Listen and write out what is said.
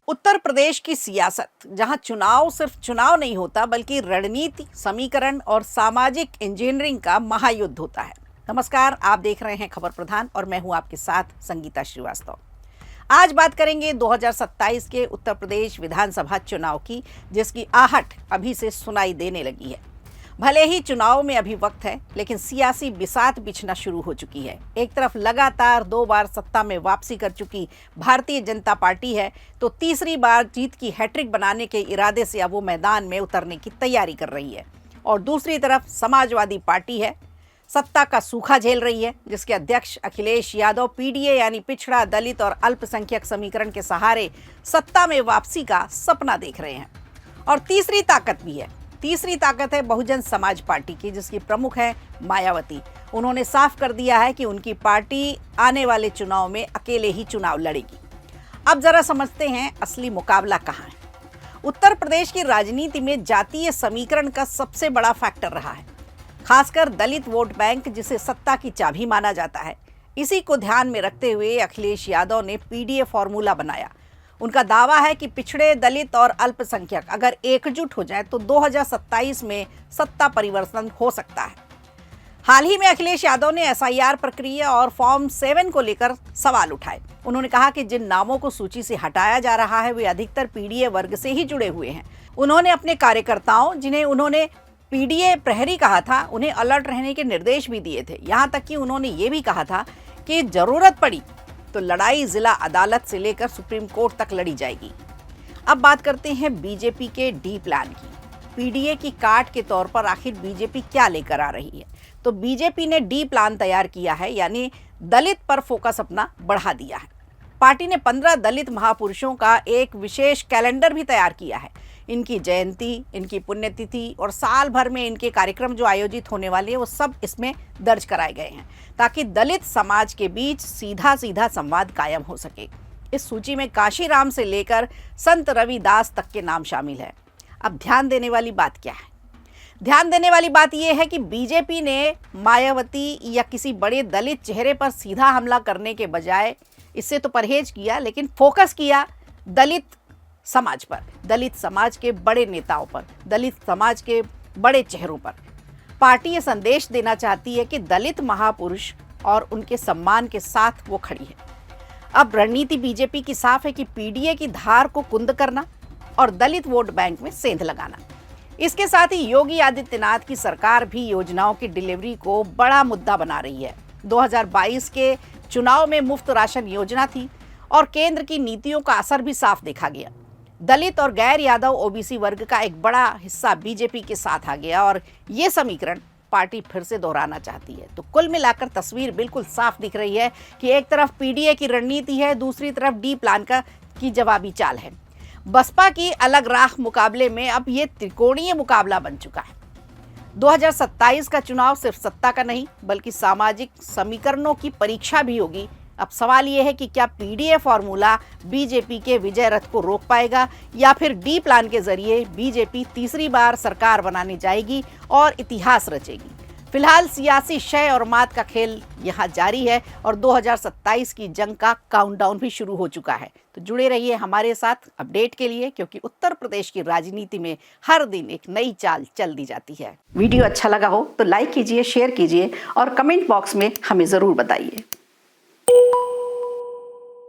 उत्तर प्रदेश की सियासत, जहां चुनाव सिर्फ चुनाव नहीं होता बल्कि रणनीति, समीकरण और सामाजिक इंजीनियरिंग का महायुद्ध होता है। नमस्कार, आप देख रहे हैं खबर प्रधान और मैं हूं आपके साथ संगीता श्रीवास्तव। आज बात करेंगे 2027 के उत्तर प्रदेश विधानसभा चुनाव की, जिसकी आहट अभी से सुनाई देने लगी है। भले ही चुनाव में अभी वक्त है, लेकिन सियासी बिसात बिछना शुरू हो चुकी है। एक तरफ लगातार 2 बार सत्ता में वापसी कर चुकी भारतीय जनता पार्टी है, तो तीसरी बार जीत की हैट्रिक बनाने के इरादे से अब वो मैदान में उतरने की तैयारी कर रही है। और दूसरी तरफ समाजवादी पार्टी है, सत्ता का सूखा झेल रही है, जिसके अध्यक्ष अखिलेश यादव पीडीए यानी पिछड़ा, दलित और अल्पसंख्यक समीकरण के सहारे सत्ता में वापसी का सपना देख रहे हैं। और तीसरी ताकत भी है, तीसरी ताकत है बहुजन समाज पार्टी की, जिसकी प्रमुख है मायावती। उन्होंने साफ कर दिया है कि उनकी पार्टी आने वाले चुनाव में अकेले ही चुनाव लड़ेगी। अब जरा समझते हैं असली मुकाबला कहाँ है। उत्तर प्रदेश की राजनीति में जातीय समीकरण का सबसे बड़ा फैक्टर रहा है, खासकर दलित वोट बैंक, जिसे सत्ता की चाबी माना जाता है। इसी को ध्यान में रखते हुए अखिलेश यादव ने पीडीए फॉर्मूला बनाया। उनका दावा है कि पिछड़े, दलित और अल्पसंख्यक अगर एकजुट हो जाए तो 2027 में सत्ता परिवर्तन हो सकता है। हाल ही में अखिलेश यादव ने एसआईआर प्रक्रिया और फॉर्म 7 को लेकर सवाल उठाए। उन्होंने कहा कि जिन नामों को सूची से हटाया जा रहा है वे अधिकतर पीडीए वर्ग से ही जुड़े हुए हैं। उन्होंने अपने कार्यकर्ताओं, जिन्हें उन्होंने पीडीए प्रहरी कहा था, उन्हें अलर्ट रहने के निर्देश भी दिए थे। यहाँ तक कि उन्होंने ये भी कहा था कि जरूरत पड़ी तो लड़ाई जिला अदालत से लेकर सुप्रीम कोर्ट तक लड़ी जाएगी। अब बात करते हैं बीजेपी के डी प्लान की। पीडीए की काट के तौर पर आखिर बीजेपी क्या लेकर आ रही है? तो बीजेपी ने डी प्लान तैयार किया है, यानी दलित पर फोकस अपना बढ़ा दिया है। पार्टी ने 15 दलित महापुरुषों का एक विशेष कैलेंडर भी तैयार किया है। इनकी जयंती, इनकी पुण्यतिथि और साल भर में इनके कार्यक्रम जो आयोजित होने वाले हैं वो सब इसमें दर्ज कराए गए हैं, ताकि दलित समाज के बीच सीधा सीधा संवाद कायम हो सके। इस सूची में काशीराम से लेकर संत रविदास तक के नाम शामिल है। अब ध्यान देने वाली बात क्या है? ध्यान देने वाली बात यह है कि बीजेपी ने मायावती या किसी बड़े दलित चेहरे पर सीधा हमला करने के बजाय इससे तो परहेज किया, लेकिन फोकस किया दलित समाज पर, दलित समाज के बड़े नेताओं पर, दलित समाज के बड़े चेहरों पर। पार्टी ये संदेश देना चाहती है कि दलित महापुरुष और उनके सम्मान के साथ वो खड़ी है। अब रणनीति बीजेपी की साफ है कि पीडीए की धार को कुंद करना और दलित वोट बैंक में सेंध लगाना। इसके साथ ही योगी आदित्यनाथ की सरकार भी योजनाओं की डिलीवरी को बड़ा मुद्दा बना रही है। 2022 के चुनाव में मुफ्त राशन योजना थी और केंद्र की नीतियों का असर भी साफ देखा गया। दलित और गैर यादव ओबीसी वर्ग का एक बड़ा हिस्सा बीजेपी के साथ आ गया और ये समीकरण पार्टी फिर से दोहराना चाहती है। तो कुल मिलाकर तस्वीर बिल्कुल साफ दिख रही है कि एक तरफ पीडीए की रणनीति है, दूसरी तरफ डी प्लान की जवाबी चाल है। बसपा की अलग राह मुकाबले में अब ये त्रिकोणीय मुकाबला बन चुका है। 2027 का चुनाव सिर्फ सत्ता का नहीं बल्कि सामाजिक समीकरणों की परीक्षा भी होगी। अब सवाल यह है कि क्या पीडीए फॉर्मूला बीजेपी के विजय रथ को रोक पाएगा, या फिर डी प्लान के जरिए बीजेपी तीसरी बार सरकार बनाने जाएगी और इतिहास रचेगी। फिलहाल सियासी शय और मात का खेल यहाँ जारी है और 2027 की जंग का काउंटडाउन भी शुरू हो चुका है। तो जुड़े रहिए हमारे साथ अपडेट के लिए, क्योंकि उत्तर प्रदेश की राजनीति में हर दिन एक नई चाल चल दी जाती है। वीडियो अच्छा लगा हो तो लाइक कीजिए, शेयर कीजिए और कमेंट बॉक्स में हमें ज़रूर बताइए।